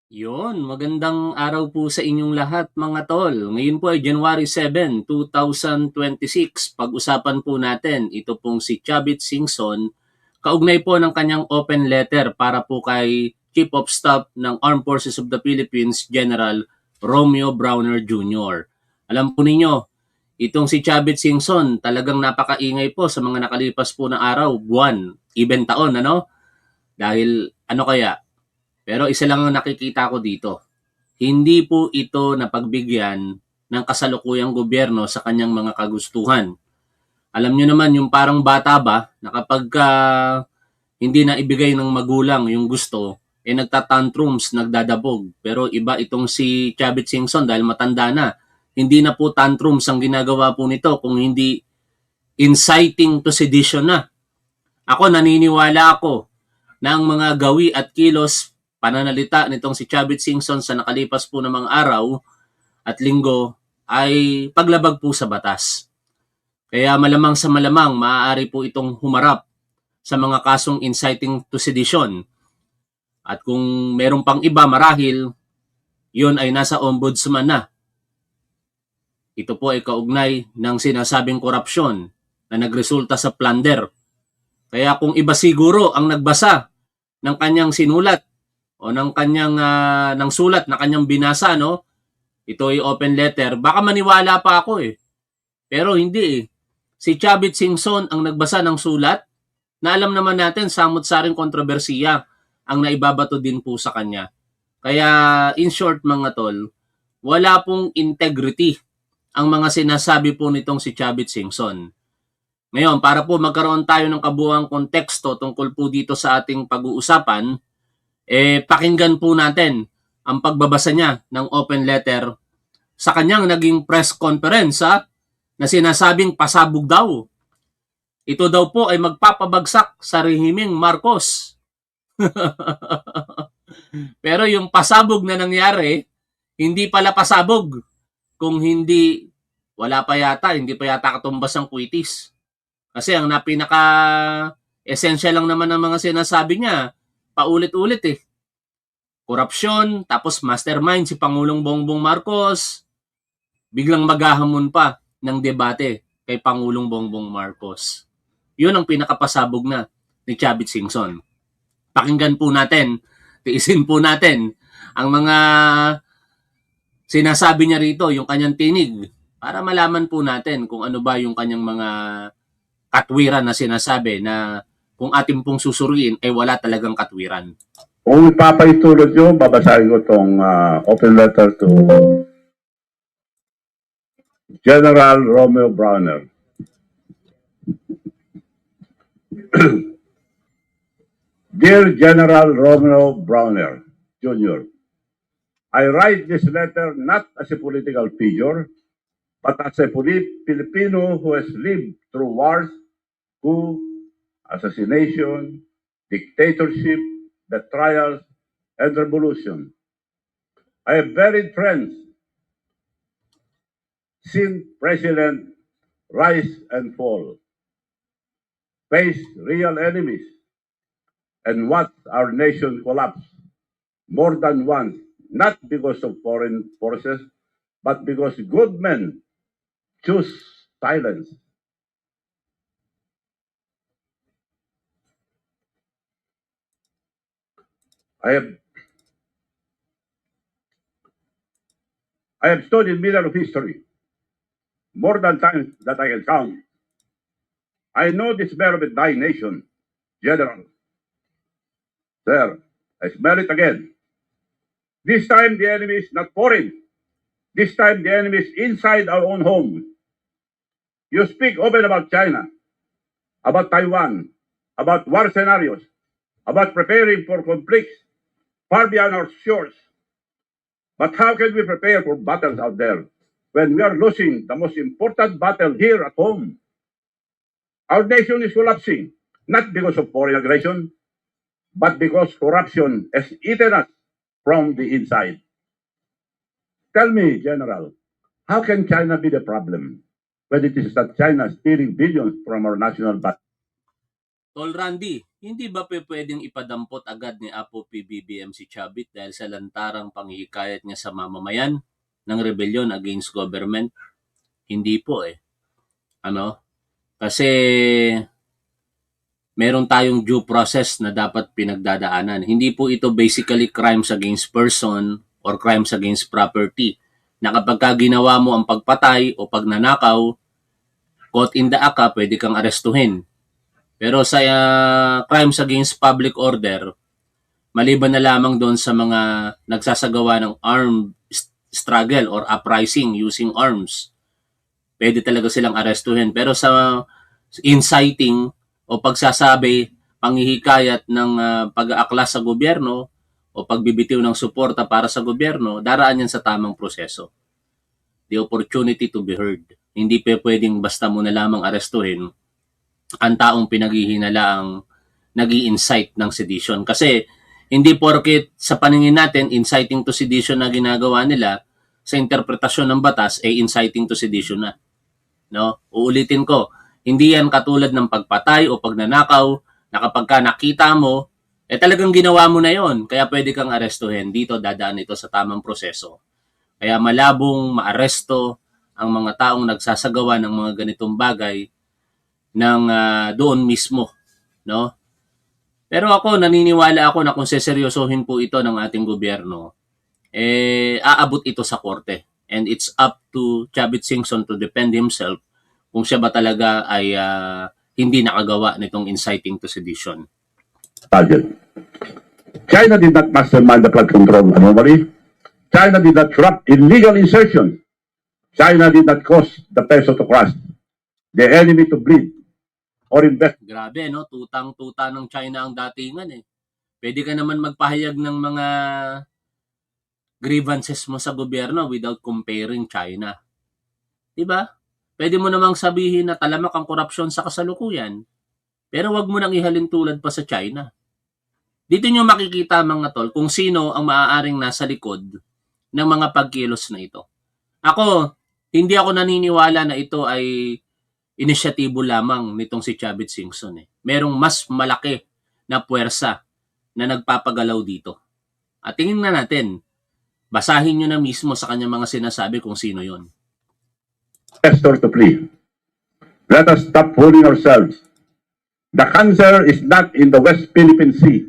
Yon, magandang araw po sa inyong lahat mga tol. Ngayon po ay January 7, 2026. Pag-usapan po natin ito pong si Chavit Singson, kaugnay po ng kanyang open letter para po kay Chief of Staff ng Armed Forces of the Philippines, General Romeo Browner Jr. Alam po ninyo, itong si Chavit Singson talagang napakaingay po sa mga nakalipas po na araw, buwan, even taon, ano? Dahil ano kaya, pero isa lang ang nakikita ko dito. Hindi po ito napagbigyan ng kasalukuyang gobyerno sa kanyang mga kagustuhan. Alam nyo naman yung parang bata ba na kapag hindi na ibigay ng magulang yung gusto, nagtatantrums, nagdadabog. Pero iba itong si Chavit Singson dahil matanda na. Hindi na po tantrums ang ginagawa po nito kung hindi inciting to sedition na. Ako naniniwala ako na ang mga gawi at kilos pananalita nitong si Chavit Singson sa nakalipas po ng mga araw at linggo ay paglabag po sa batas. Kaya malamang sa malamang maaari po itong humarap sa mga kasong inciting to sedition. At kung meron pang iba marahil, yun ay nasa ombudsman na. Ito po ay kaugnay ng sinasabing korupsyon na nagresulta sa plunder. Kaya kung iba siguro ang nagbasa ng kanyang sinulat o ng kanyang ng sulat na kanyang binasa, no? Ito ay open letter. Baka maniwala pa ako eh. Pero hindi eh. Si Chavit Singson ang nagbasa ng sulat na alam naman natin samot-saring kontrobersiya ang naibabato din po sa kanya. Kaya in short mga tol, wala pong integrity ang mga sinasabi po nitong si Chavit Singson. Ngayon, para po magkaroon tayo ng kabuuang konteksto tungkol po dito sa ating pag-uusapan, pakinggan po natin ang pagbabasa niya ng open letter sa kanyang naging press conference na sinasabing pasabog daw. Ito daw po ay magpapabagsak sa rehimeng Marcos. Pero yung pasabog na nangyari, hindi pala pasabog. Kung hindi, wala pa yata, hindi pa yata katumbas ng kwitis. Kasi ang pinaka-essential lang naman ng mga sinasabi niya, paulit-ulit eh. Korupsyon, tapos mastermind si Pangulong Bongbong Marcos, biglang maghahamon pa ng debate kay Pangulong Bongbong Marcos. Yun ang pinakapasabog na ni Chavit Singson. Pakinggan po natin, tiisin po natin ang mga sinasabi niya rito, yung kanyang tinig, para malaman po natin kung ano ba yung kanyang mga katwiran na sinasabi na kung ating pong susuriin ay wala talagang katwiran. Kung ipapaitulad nyo, babasahin ko itong open letter to General Romeo Browner. Dear General Romeo Browner, Jr., I write this letter not as a political figure, but as a Filipino who has lived through wars, coup, assassination, dictatorship, betrayals, and revolution. I have buried friends, seen President rise and fall, faced real enemies, and watched our nation collapse more than once, not because of foreign forces, but because good men choose silence. I have stood in the middle of history more than times that I can count. I know the smell of a dying nation, General. Sir, I smell it again. This time the enemy is not foreign. This time the enemy is inside our own home. You speak open about China, about Taiwan, about war scenarios, about preparing for conflicts far beyond our shores. But how can we prepare for battles out there when we are losing the most important battle here at home? Our nation is collapsing, not because of foreign aggression, but because corruption has eaten us from the inside. Tell me, General, how can China be the problem when it is that China is stealing billions from our national budget? Tol Randy, hindi ba pwedeng ipadampot agad ni Apo PBBM si Chavit dahil sa lantarang panghihikayat niya sa mamamayan ng rebellion against government? Hindi po eh. Ano? Kasi meron tayong due process na dapat pinagdadaanan. Hindi po ito basically crimes against person or crimes against property. Na kapag ka ginawa mo ang pagpatay o pagnanakaw, caught in the act ka, pwede kang arestuhin. Pero sa crimes against public order, maliban na lamang doon sa mga nagsasagawa ng armed struggle or uprising using arms, pwede talaga silang arestuhin. Pero sa inciting o pagsasabi, panghihikayat ng pag-aaklas sa gobyerno o pagbibitiw ng suporta para sa gobyerno, daraan yan sa tamang proseso. The opportunity to be heard. Hindi pwedeng basta mo na lamang arestuhin ang taong pinaghihinalaang nag-i-incite ng sedition. Kasi hindi porket sa paningin natin inciting to sedition na ginagawa nila sa interpretasyon ng batas ay inciting to sedition na. No? Uulitin ko, hindi yan katulad ng pagpatay o pagnanakaw na kapag ka nakita mo, talagang ginawa mo na yon. Kaya pwede kang arestuhin. Dito dadaan ito sa tamang proseso. Kaya malabong maaresto ang mga taong nagsasagawa ng mga ganitong bagay ng doon mismo, no? Pero ako naniniwala ako na kung seseryosohin po ito ng ating gobyerno, aabot ito sa korte. And it's up to Chavit Singson to defend himself kung siya ba talaga ay hindi nakagawa nitong inciting to sedition. Target. China did not mastermind the flood control anomaly. China did not corrupt illegal insertion. China did not cause the peso to crash, the enemy to bleed, or invest. Grabe, no? Tutang-tuta ng China ang datingan eh. Pwede ka naman magpahayag ng mga grievances mo sa gobyerno without comparing China. Diba? Pwede mo namang sabihin na talamak ang korupsyon sa kasalukuyan, pero wag mo nang ihalin tulad pa sa China. Dito nyo makikita mga tol kung sino ang maaaring nasa likod ng mga pagkilos na ito. Ako, hindi ako naniniwala na ito ay inisyatibo lamang nitong si Chavit Singson. Merong mas malaki na puwersa na nagpapagalaw dito. At tingin na natin, basahin nyo na mismo sa kanyang mga sinasabi kung sino yon. Investor to flee. Let us stop fooling ourselves. The cancer is not in the West Philippine Sea.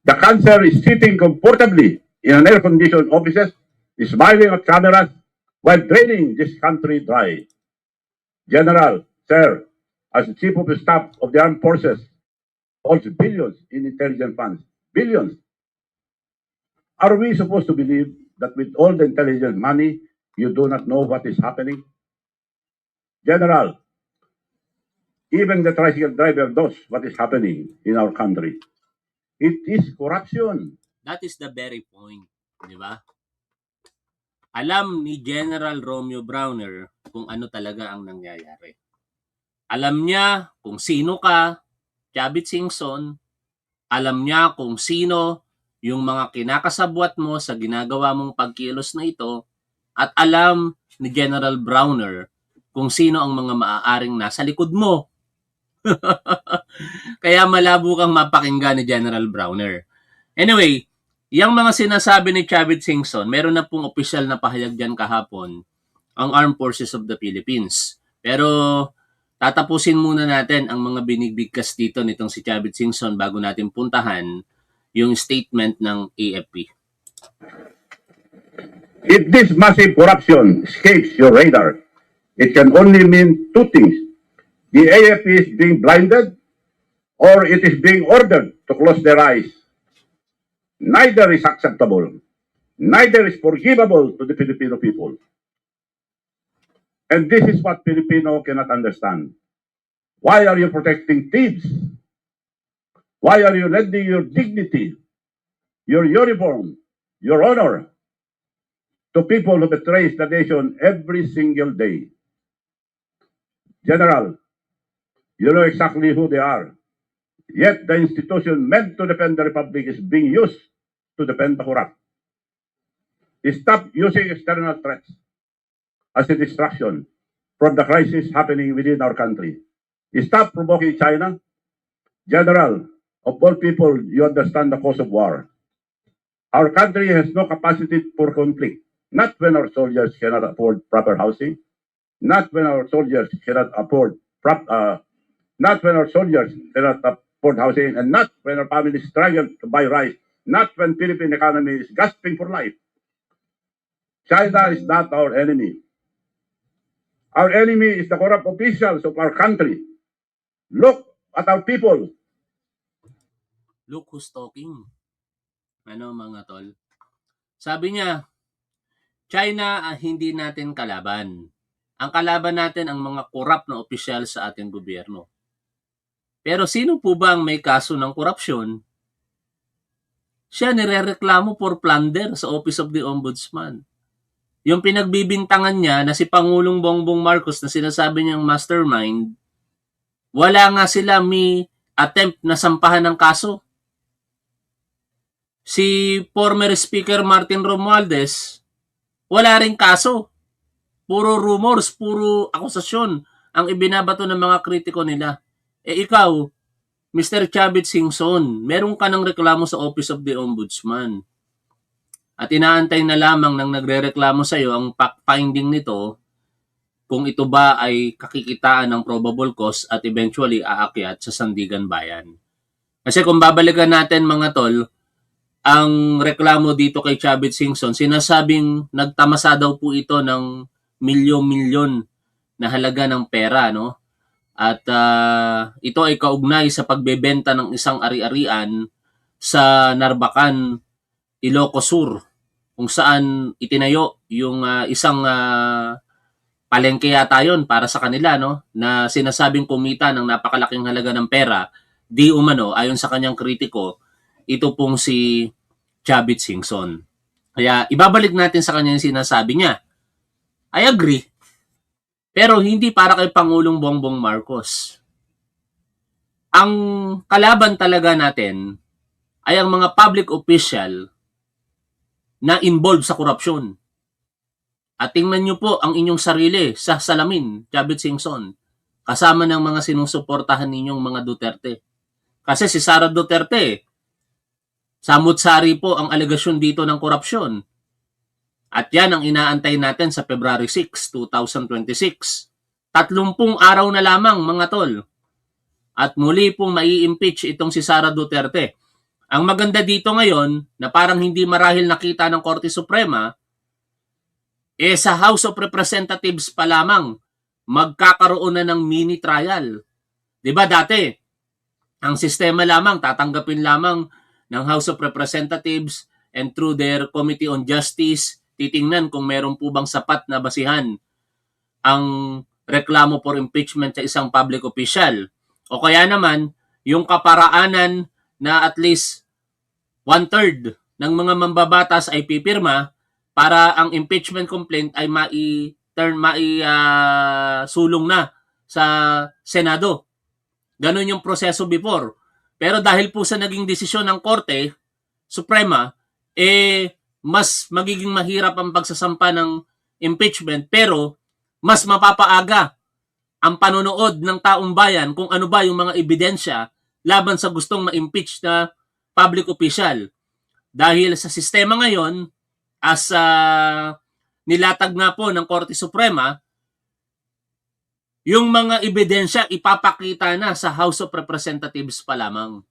The cancer is sitting comfortably in an air-conditioned offices, smiling at cameras while draining this country dry. General, sir, as the Chief of the Staff of the Armed Forces, holds billions in intelligence funds. Billions. Are we supposed to believe that with all the intelligence money, you do not know what is happening? General, even the tricycle driver knows what is happening in our country. It is corruption. That is the very point, di ba? Alam ni General Romeo Browner kung ano talaga ang nangyayari. Alam niya kung sino ka, Chavit Singson. Alam niya kung sino yung mga kinakasabwat mo sa ginagawa mong pagkilos na ito. At alam ni General Browner kung sino ang mga maaaring nasa likod mo. Kaya malabo kang mapakinggan ni General Browner. Anyway, yung mga sinasabi ni Chavit Singson, meron na pong opisyal na pahayag dyan kahapon ang Armed Forces of the Philippines. Pero tatapusin muna natin ang mga binigbigkas dito nitong si Chavit Singson bago natin puntahan yung statement ng AFP. If this massive corruption escapes your radar, it can only mean two things. The AFP is being blinded or it is being ordered to close their eyes. Neither is acceptable. Neither is forgivable to the Filipino people. And this is what Filipino cannot understand. Why are you protecting thieves? Why are you lending your dignity, your uniform, your honor to people who betray the nation every single day? General, you know exactly who they are. Yet the institution meant to defend the Republic is being used to defend the corrupt. Stop using external threats as a distraction from the crisis happening within our country. Stop provoking China. General, of all people, you understand the cause of war. Our country has no capacity for conflict, not when our soldiers cannot afford proper housing, not when our soldiers cannot afford not when our soldiers cannot afford housing, and not when our families struggle to buy rice, not when Philippine economy is gasping for life. China is not our enemy. Our enemy is the corrupt officials of our country. Look at our people. Look who's talking. Ano mga tol? Sabi niya, China hindi natin kalaban. Ang kalaban natin ang mga korap na opisyal sa ating gobyerno. Pero sino po ba ang may kaso ng korupsyon? Siya nirereklamo for plunder sa Office of the Ombudsman. Yung pinagbibintangan niya na si Pangulong Bongbong Marcos na sinasabi niyang mastermind, wala nga sila may attempt na sampahan ng kaso. Si former Speaker Martin Romualdez, wala ring kaso. Puro rumors, puro akusasyon ang ibinabato ng mga kritiko nila. Ikaw, Mr. Chavit Singson, meron ka ng reklamo sa Office of the Ombudsman. At inaantay na lamang ng nagrereklamo sa iyo ang fact-finding nito kung ito ba ay kakikitaan ng probable cause at eventually aakyat sa Sandigan Bayan. Kasi kung babalikan natin mga tol, ang reklamo dito kay Chavit Singson, sinasabing nagtamasa daw po ito ng milyon-milyon na halaga ng pera, no? At ito ay kaugnay sa pagbebenta ng isang ari-arian sa Narbacan, Ilocos Sur, kung saan itinayo yung isang palengke yata yun para sa kanila, no? Na sinasabing kumita ng napakalaking halaga ng pera, di umano, ayon sa kanyang kritiko, ito pong si Chavit Singson. Kaya ibabalik natin sa kanya yung sinasabi niya. I agree. Pero hindi para kay Pangulong Bongbong Marcos. Ang kalaban talaga natin ay ang mga public official na involved sa korupsyon. At tingnan nyo po ang inyong sarili sa salamin, Chavit Singson, kasama ng mga sinusuportahan ninyong mga Duterte. Kasi si Sara Duterte, samut-sari po ang alegasyon dito ng korupsyon. At yan ang inaantay natin sa February 6, 2026. 30 araw na lamang mga tol. At muli pong mai-impeach itong si Sara Duterte. Ang maganda dito ngayon, na parang hindi marahil nakita ng Korte Suprema, sa House of Representatives pa lamang, magkakaroon na ng mini trial. Diba dati, ang sistema lamang, tatanggapin lamang ng House of Representatives and through their Committee on Justice, titingnan kung meron po bang sapat na basihan ang reklamo for impeachment sa isang public official. O kaya naman, yung kaparaanan na at least 1/3 ng mga mambabatas ay pipirma para ang impeachment complaint ay sulong na sa Senado. Ganun yung proseso before. Pero dahil po sa naging desisyon ng Korte Suprema, mas magiging mahirap ang pagsasampa ng impeachment, pero mas mapapaaga ang panonood ng taong bayan kung ano ba yung mga ebidensya laban sa gustong ma-impeach na public official. Dahil sa sistema ngayon, as nilatag na po ng Korte Suprema, yung mga ebidensya ipapakita na sa House of Representatives pa lamang.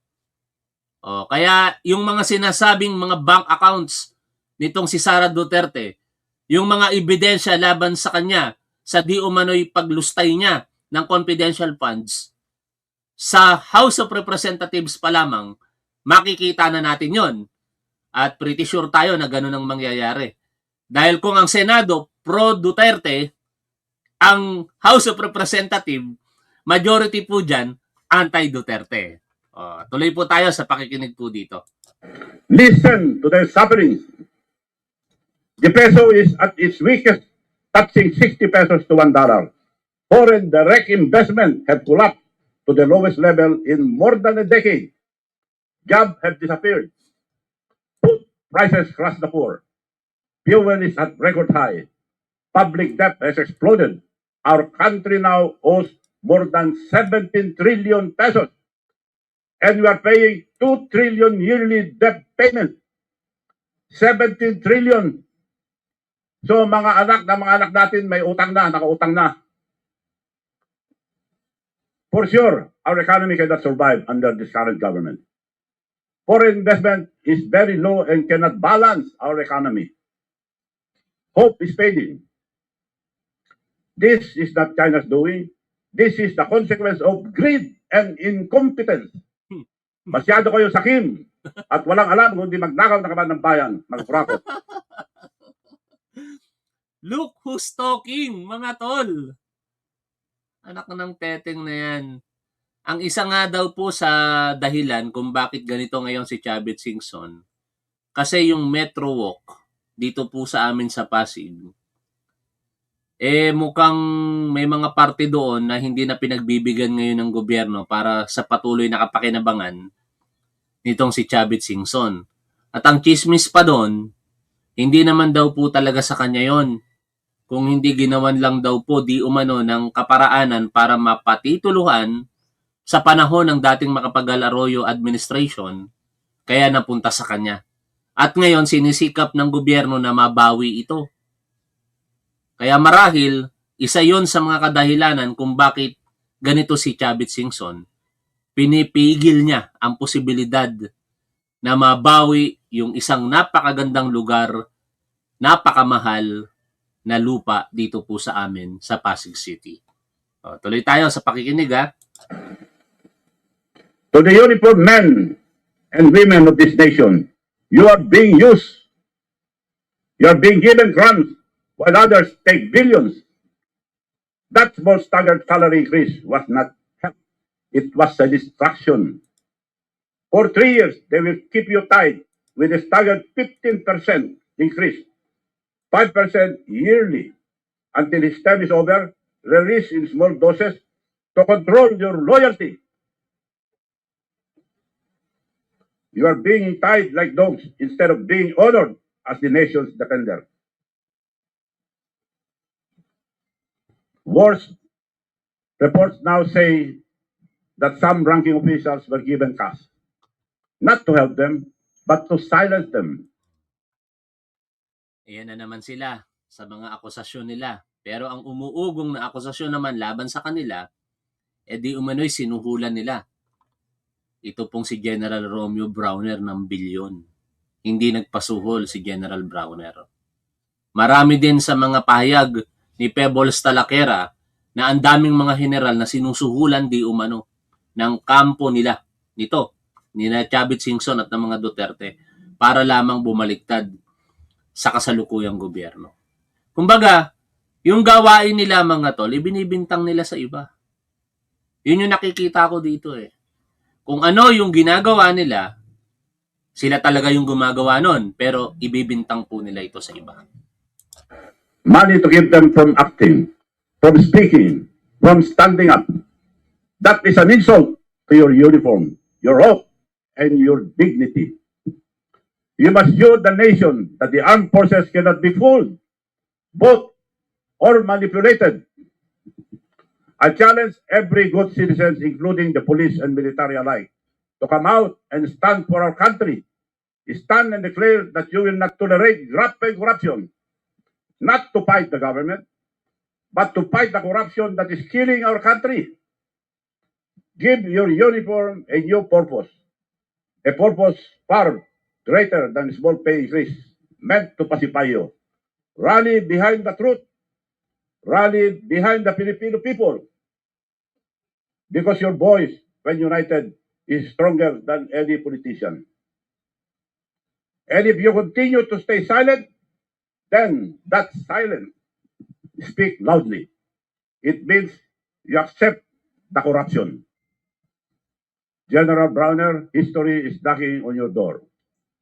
Kaya yung mga sinasabing mga bank accounts nitong si Sara Duterte, yung mga ebidensya laban sa kanya sa di umano'y paglustay niya ng confidential funds, sa House of Representatives pa lamang, makikita na natin yon. At pretty sure tayo na ganun ang mangyayari. Dahil kung ang Senado pro-Duterte, ang House of Representatives, majority po dyan, anti-Duterte. Tuloy po tayo sa pakikinig po dito. Listen to their sufferings. The peso is at its weakest, touching 60 pesos to $1. Foreign direct investment have collapsed to the lowest level in more than a decade. Jobs have disappeared. Food prices crushed the poor. Fuel is at record high. Public debt has exploded. Our country now owes more than 17 trillion pesos. And we are paying 2 trillion yearly debt payment. 17 trillion. So mga anak natin may utang na, nakautang na. For sure, our economy cannot survive under this current government. Foreign investment is very low and cannot balance our economy. Hope is fading. This is not China's doing. This is the consequence of greed and incompetence. Masyado kayo sakim at walang alam kundi magnakaw na kaban ng bayan, magkurakot. Look who's talking, mga tol. Anak ng teteng na yan. Ang isa nga daw po sa dahilan kung bakit ganito ngayon si Chavit Singson, kasi yung Metro Walk dito po sa amin sa Pasig, mukhang may mga parte doon na hindi na pinagbibigyan ngayon ng gobyerno para sa patuloy na kapakinabangan nitong si Chavit Singson. At ang chismis pa doon, hindi naman daw po talaga sa kanya yon. Kung hindi ginawan lang daw po di umano ng kaparaanan para mapatituluhan sa panahon ng dating Macapagal Arroyo administration, kaya napunta sa kanya. At ngayon sinisikap ng gobyerno na mabawi ito. Kaya marahil, isa yon sa mga kadahilanan kung bakit ganito si Chavit Singson. Pinipigil niya ang posibilidad na mabawi yung isang napakagandang lugar, napakamahal na lupa dito po sa amin sa Pasig City. Tuloy tayo sa pakikinig ha. To the uniformed men and women of this nation, you are being used. You are being given crumbs while others take billions. That small staggered salary increase was not help. It was a distraction. For 3 years, they will keep you tied with a staggered 15% increase, 5% yearly, until his term is over, released in small doses to control your loyalty. You are being tied like dogs instead of being honored as the nation's defender. Worse, reports now say that some ranking officials were given cash, not to help them, but to silence them. Ayan na naman sila sa mga akusasyon nila. Pero ang umuugong na akusasyon naman laban sa kanila, di umano'y sinuhulan nila. Ito pong si General Romeo Browner ng bilyon. Hindi nagpasuhol si General Browner. Marami din sa mga pahayag ni Pebbles Talaquera na ang daming mga general na sinusuhulan di umano ng kampo nila, ni Chavit Singson at ng mga Duterte para lamang bumaliktad sa kasalukuyang gobyerno. Kumbaga, yung gawain nila mga tol, ibinibintang nila sa iba. Yun yung nakikita ko dito Kung ano yung ginagawa nila, sila talaga yung gumagawa nun, pero ibibintang po nila ito sa iba. Money to keep them from acting, from speaking, from standing up. That is an insult to your uniform, your oath, and your dignity. You must show the nation that the armed forces cannot be fooled, bought, or manipulated. I challenge every good citizen, including the police and military alike, to come out and stand for our country. Stand and declare that you will not tolerate graft and corruption. Not to fight the government, but to fight the corruption that is killing our country. Give your uniform a new purpose, a purpose far greater than small pay increase, meant to pacify you. Rally behind the truth. Rally behind the Filipino people. Because your voice, when united, is stronger than any politician. And if you continue to stay silent, then that silence, speak loudly. It means you accept the corruption. General Browner, history is knocking on your door.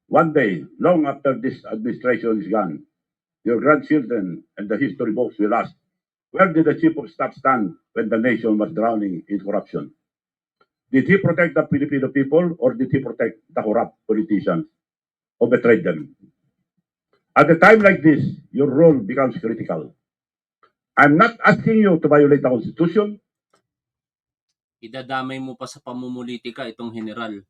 One day, long after this administration is gone, your grandchildren and the history books will ask, where did the chief of staff stand when the nation was drowning in corruption? Did he protect the Filipino people or did he protect the corrupt politicians who betrayed them? At a time like this, your role becomes critical. I'm not asking you to violate the Constitution. idadamay mo pa sa pamumulitika itong general.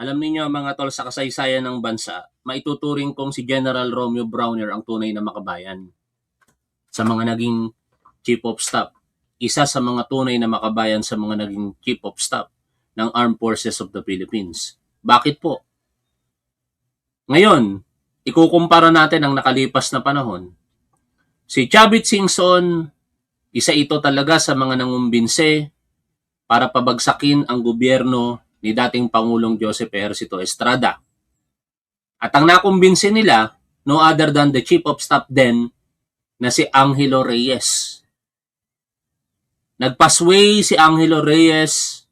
Alam niyo mga tol, sa kasaysayan ng bansa, maituturing kong si General Romeo Browner ang tunay na makabayan. Sa mga naging Chief of Staff, isa sa mga tunay na makabayan sa mga naging Chief of Staff ng Armed Forces of the Philippines. Bakit po? Ngayon, ikukumpara natin ang nakalipas na panahon. Si Chavit Singson, isa ito talaga sa mga nangumbinse para pabagsakin ang gobyerno ni dating Pangulong Joseph Ejercito Estrada. At ang nakumbinse nila, no other than the Chief of Staff then, na si Angelo Reyes. Nagpasway si Angelo Reyes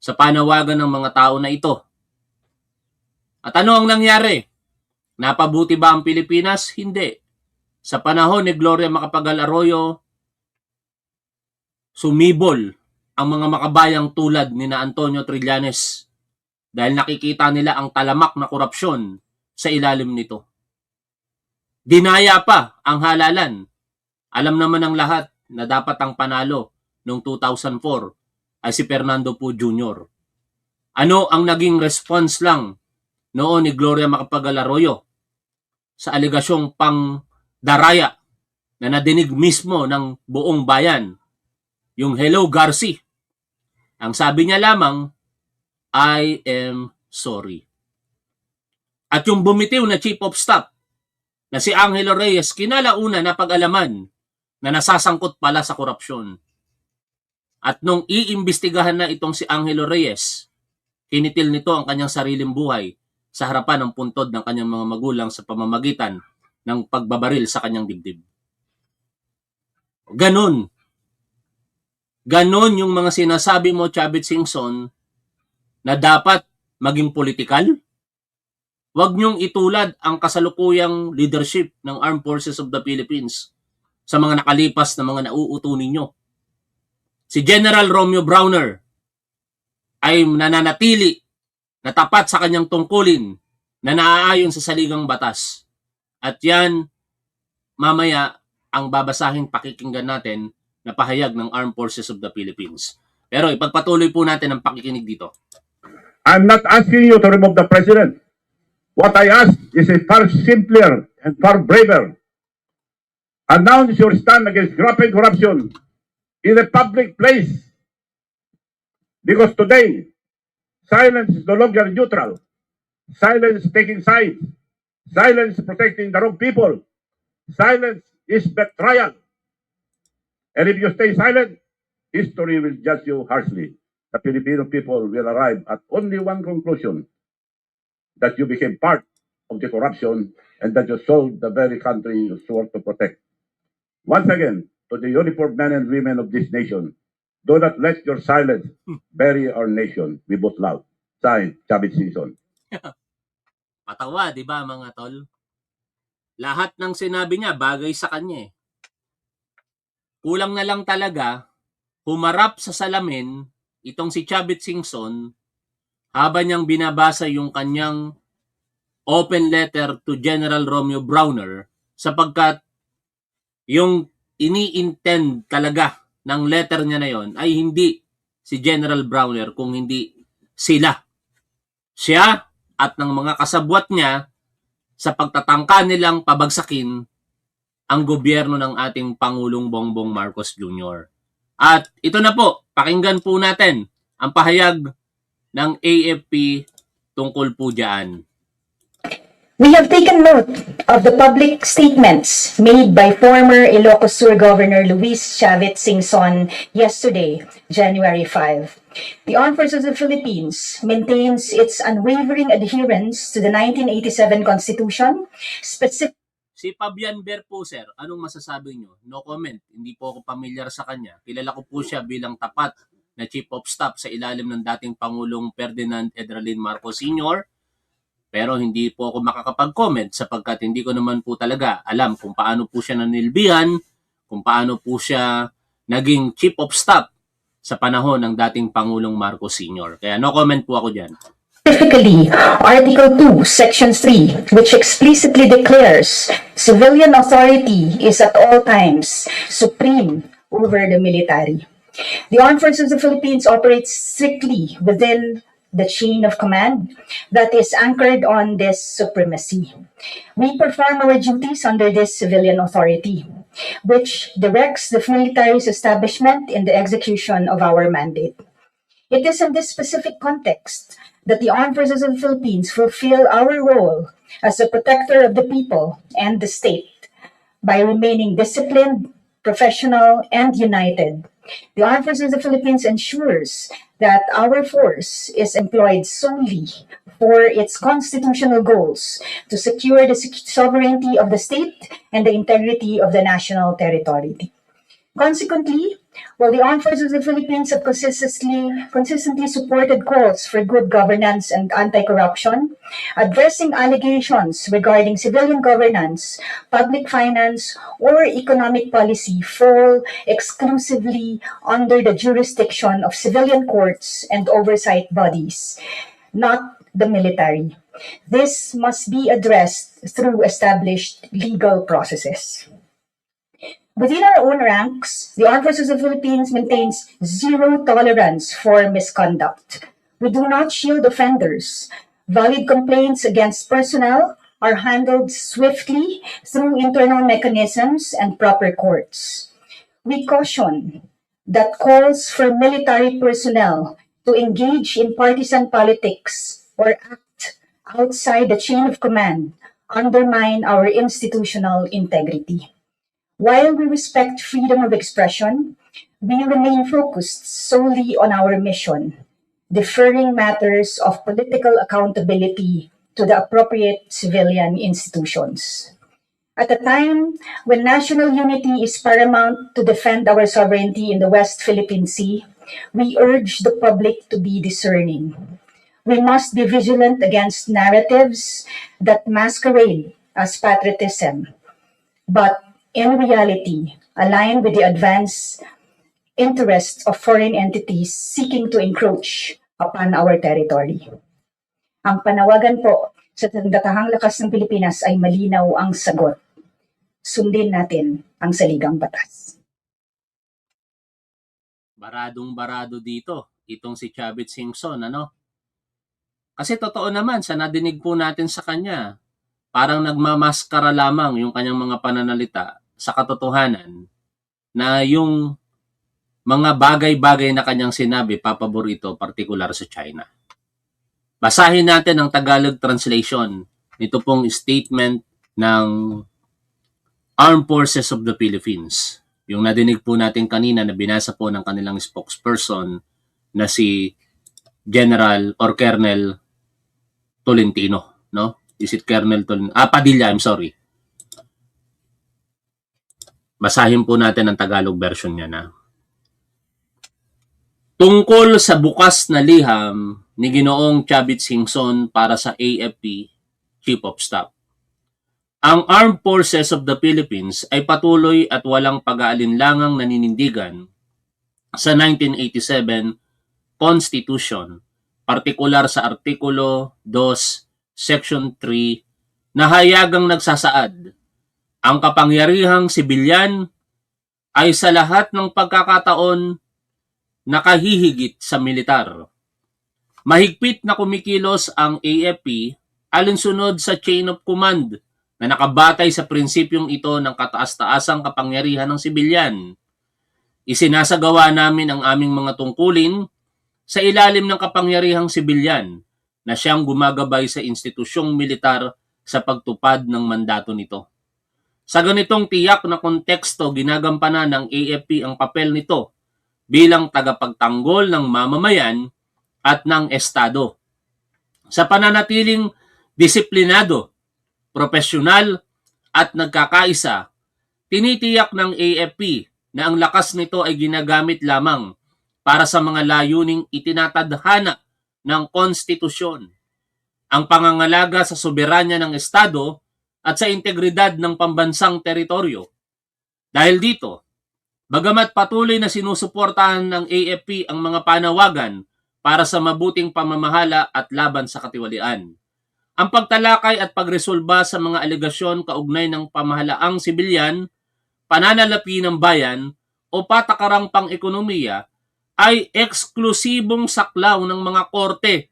sa panawagan ng mga tao na ito. At ano ang nangyari? Napabuti ba ang Pilipinas? Hindi. Sa panahon ni Gloria Macapagal Arroyo, sumibol ang mga makabayang tulad ni na Antonio Trillanes dahil nakikita nila ang talamak na korupsyon sa ilalim nito. Dinaya pa ang halalan. Alam naman ng lahat na dapat ang panalo noong 2004 ay si Fernando Poe Jr. Ano ang naging response lang noon ni Gloria Macapagal Arroyo sa alegasyong pangdaraya na nadinig mismo ng buong bayan, yung Hello Garci? Ang sabi niya lamang, I am sorry. At yung bumitiw na Chief of Staff na si Angelo Reyes, kinalauna na pag-alaman na nasasangkot pala sa korupsyon. At nung iimbestigahan na itong si Angelo Reyes, kinitil nito ang kanyang sariling buhay sa harapan ng puntod ng kanyang mga magulang sa pamamagitan ng pagbabaril sa kanyang dibdib. Ganon. Ganon yung mga sinasabi mo, Chavit Singson, na dapat maging politikal. Huwag niyong itulad ang kasalukuyang leadership ng Armed Forces of the Philippines sa mga nakalipas na mga nauuto ninyo. Si General Romeo Browner ay nananatili na tapat sa kanyang tungkulin na naaayon sa saligang batas. At yan, mamaya, ang babasahin, pakikinggan natin na pahayag ng Armed Forces of the Philippines. Pero ipagpatuloy po natin ang pakikinig dito. I'm not asking you to remove the president. What I ask is a far simpler and far braver. Announce your stand against grappling corruption in a public place. Because today, silence is no longer neutral. Silence is taking sides. Silence is protecting the wrong people. Silence is betrayal. And if you stay silent, history will judge you harshly. The Filipino people will arrive at only one conclusion, that you became part of the corruption and that you sold the very country you swore to protect. Once again, to the uniformed men and women of this nation, do not let your silence bury our nation we both love. Signed, Chavit Singson. Patawa, di ba mga tol? Lahat ng sinabi niya bagay sa kanya eh. Kulang na lang talaga humarap sa salamin itong si Chavit Singson habang niyang binabasa yung kanyang open letter to General Romeo Browner sapagkat yung ini-intend talaga ng letter niya na yon ay hindi si General Browner kung hindi sila. Siya at ng mga kasabwat niya sa pagtatangka nilang pabagsakin ang gobyerno ng ating Pangulong Bongbong Marcos Jr. At ito na po, pakinggan po natin ang pahayag ng AFP tungkol po dyan. We have taken note of the public statements made by former Ilocos Sur Governor Luis Chavit Singson yesterday, January 5. The Armed Forces of the Philippines maintains its unwavering adherence to the 1987 Constitution, specifically Si Fabian Ver po, sir, anong masasabi nyo? No comment. Hindi po ako pamilyar sa kanya. Kilala ko po siya bilang tapat na Chief of Staff sa ilalim ng dating Pangulong Ferdinand Edralin Marcos Sr. Pero hindi po ako makakapag-comment sapagkat hindi ko naman po talaga alam kung paano po siya nanilbihan, kung paano po siya naging Chief of Staff sa panahon ng dating Pangulong Marcos Sr. Kaya no comment po ako dyan. Specifically, Article 2, Section 3, which explicitly declares civilian authority is at all times supreme over the military. The Armed Forces of the Philippines operates strictly within the chain of command that is anchored on this supremacy. We perform our duties under this civilian authority, which directs the military's establishment in the execution of our mandate. It is in this specific context that the Armed Forces of the Philippines fulfill our role as a protector of the people and the state by remaining disciplined, professional, and united. The Armed Forces of the Philippines ensures that our force is employed solely for its constitutional goals to secure the sovereignty of the state and the integrity of the national territory. Consequently, while the Armed Forces of the Philippines have consistently supported calls for good governance and anti-corruption, addressing allegations regarding civilian governance, public finance, or economic policy fall exclusively under the jurisdiction of civilian courts and oversight bodies, not the military. This must be addressed through established legal processes. Within our own ranks, the Armed Forces of the Philippines maintains zero tolerance for misconduct. We do not shield offenders. Valid complaints against personnel are handled swiftly through internal mechanisms and proper courts. We caution that calls for military personnel to engage in partisan politics or act outside the chain of command undermine our institutional integrity. While we respect freedom of expression, we remain focused solely on our mission, deferring matters of political accountability to the appropriate civilian institutions. At a time when national unity is paramount to defend our sovereignty in the West Philippine Sea, we urge the public to be discerning. We must be vigilant against narratives that masquerade as patriotism, but in reality, align with the advanced interests of foreign entities seeking to encroach upon our territory. Ang panawagan po sa Sandatahang Lakas ng Pilipinas ay malinaw ang sagot. Sundin natin ang saligang batas. Baradong-barado dito, itong si Chavit Singson, ano? Kasi totoo naman, sa nadinig po natin sa kanya, parang nagmamaskara lamang yung kanyang mga pananalita sa katotohanan na yung mga bagay-bagay na kanyang sinabi papaborito partikular sa China. Basahin natin ang Tagalog translation nito pong statement ng Armed Forces of the Philippines. Yung nadinig po natin kanina na binasa po ng kanilang spokesperson na si General or Colonel Tolentino, no? Is it Colonel Tolentino? Padilla, I'm sorry. Basahin po natin ang Tagalog version niya na. Tungkol sa bukas na liham ni Ginoong Chavit Singson para sa AFP Chief of Staff. Ang Armed Forces of the Philippines ay patuloy at walang pag-aalinlangang naninindigan sa 1987 Constitution, partikular sa Artikulo 2, Section 3, na hayagang nagsasaad, ang kapangyarihang sibilyan ay sa lahat ng pagkakataon nakahihigit sa militar. Mahigpit na kumikilos ang AFP alinsunod sa chain of command na nakabatay sa prinsipyong ito ng kataas-taasang kapangyarihan ng sibilyan. Isinasagawa namin ang aming mga tungkulin sa ilalim ng kapangyarihang sibilyan na siyang gumagabay sa institusyong militar sa pagtupad ng mandato nito. Sa ganitong tiyak na konteksto, ginagampanan ng AFP ang papel nito bilang tagapagtanggol ng mamamayan at ng Estado. Sa pananatiling disiplinado, profesional at nagkakaisa, tinitiyak ng AFP na ang lakas nito ay ginagamit lamang para sa mga layuning itinatadhana ng konstitusyon, ang pangangalaga sa soberanya ng Estado at sa integridad ng pambansang teritoryo. Dahil dito, bagamat patuloy na sinusuportahan ng AFP ang mga panawagan para sa mabuting pamamahala at laban sa katiwalian, ang pagtalakay at pagresolba sa mga alegasyon kaugnay ng pamahalaang sibilyan, pananalapi ng bayan o patakarang pang-ekonomiya ay eksklusibong saklaw ng mga korte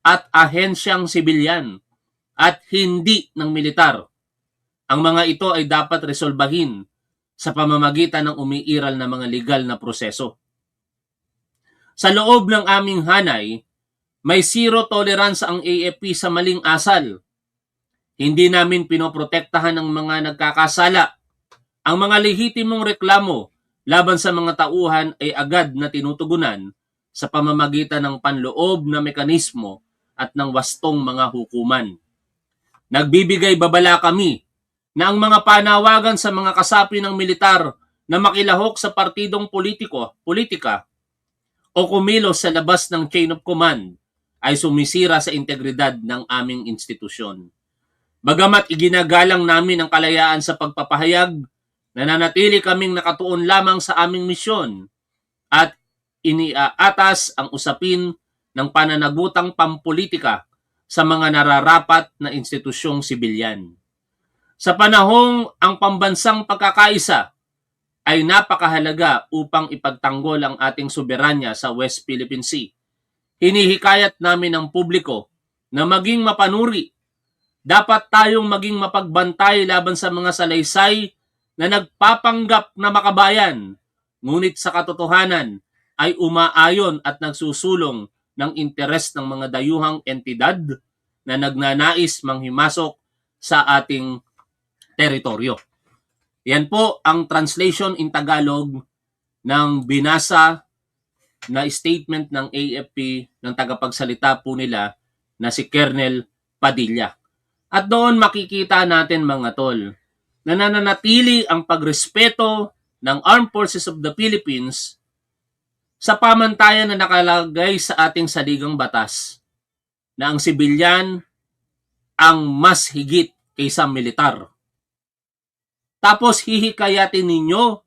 at ahensyang sibilyan at hindi ng militar. Ang mga ito ay dapat resolbahin sa pamamagitan ng umiiral na mga legal na proseso. Sa loob ng aming hanay, may zero tolerance ang AFP sa maling asal. Hindi namin pinoprotektahan ang mga nagkakasala. Ang mga lehitimong reklamo laban sa mga tauhan ay agad na tinutugunan sa pamamagitan ng panloob na mekanismo at ng wastong mga hukuman. Nagbibigay babala kami na ang mga panawagan sa mga kasapi ng militar na makilahok sa partidong politika o kumilos sa labas ng chain of command ay sumisira sa integridad ng aming institusyon. Bagamat iginagalang namin ang kalayaan sa pagpapahayag, nananatili kaming nakatuon lamang sa aming misyon at iniaatas ang usapin ng pananagutang pampolitika sa mga nararapat na institusyong sibilyan. Sa panahong ang pambansang pagkakaisa ay napakahalaga upang ipagtanggol ang ating soberanya sa West Philippine Sea, hinihikayat namin ang publiko na maging mapanuri. Dapat tayong maging mapagbantay laban sa mga salaysay na nagpapanggap na makabayan, ngunit sa katotohanan ay umaayon at nagsusulong ng interes ng mga dayuhang entidad na nagnanais manghimasok sa ating teritoryo. Yan po ang translation in Tagalog ng binasa na statement ng AFP ng tagapagsalita po nila na si Colonel Padilla. At doon makikita natin mga tol na nananatili ang pagrespeto ng Armed Forces of the Philippines sa pamantayan na nakalagay sa ating saligang batas na ang sibilyan ang mas higit kaysa militar. Tapos hihikayatin ninyo,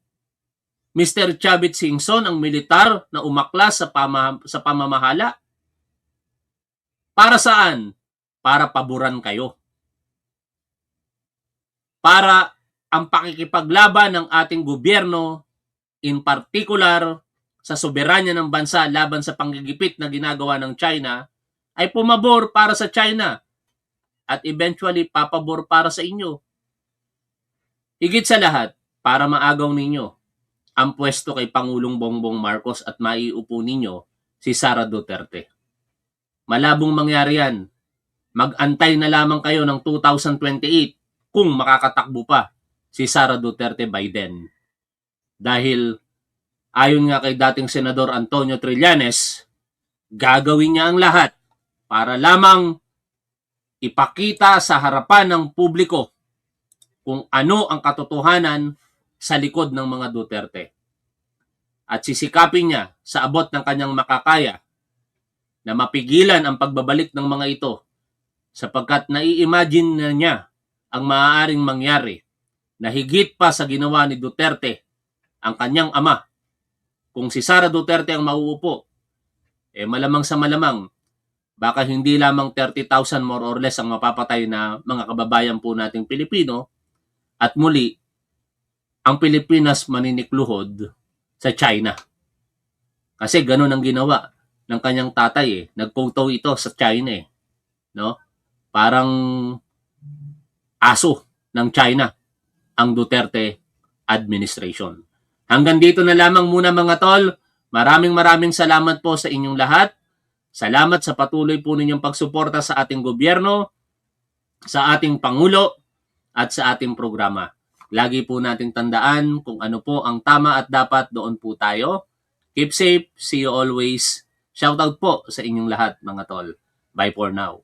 Mr. Chavit Singson, ang militar na umaklas sa pamamahala? Para saan? Para paboran kayo. Para ang pakikipaglaban ng ating gobyerno, in particular sa soberanya ng bansa laban sa panggigipit na ginagawa ng China, ay pumabor para sa China at eventually papabor para sa inyo. Higit sa lahat, para maagaw ninyo ang pwesto kay Pangulong Bongbong Marcos at maiupo ninyo si Sara Duterte. Malabong mangyari yan. Mag-antay na lamang kayo ng 2028 kung makakatakbo pa si Sara Duterte by then. Dahil ayon nga kay dating Senador Antonio Trillanes, gagawin niya ang lahat para lamang ipakita sa harapan ng publiko kung ano ang katotohanan sa likod ng mga Duterte. At sisikapin niya sa abot ng kanyang makakaya na mapigilan ang pagbabalik ng mga ito sapagkat nai-imagine na niya ang maaaring mangyari na higit pa sa ginawa ni Duterte ang kanyang ama. Kung si Sara Duterte ang mauupo, malamang sa malamang, baka hindi lamang 30,000 more or less ang mapapatay na mga kababayan po nating Pilipino, at muli, ang Pilipinas maninikluhod sa China. Kasi ganun ang ginawa ng kanyang tatay. Nagphoto ito sa China. No? Parang aso ng China ang Duterte administration. Hanggang dito na lamang muna mga tol. Maraming salamat po sa inyong lahat. Salamat sa patuloy po ninyong pagsuporta sa ating gobyerno, sa ating Pangulo, at sa ating programa. Lagi po nating tandaan kung ano po ang tama at dapat, doon po tayo. Keep safe. See you always. Shoutout po sa inyong lahat mga tol. Bye for now.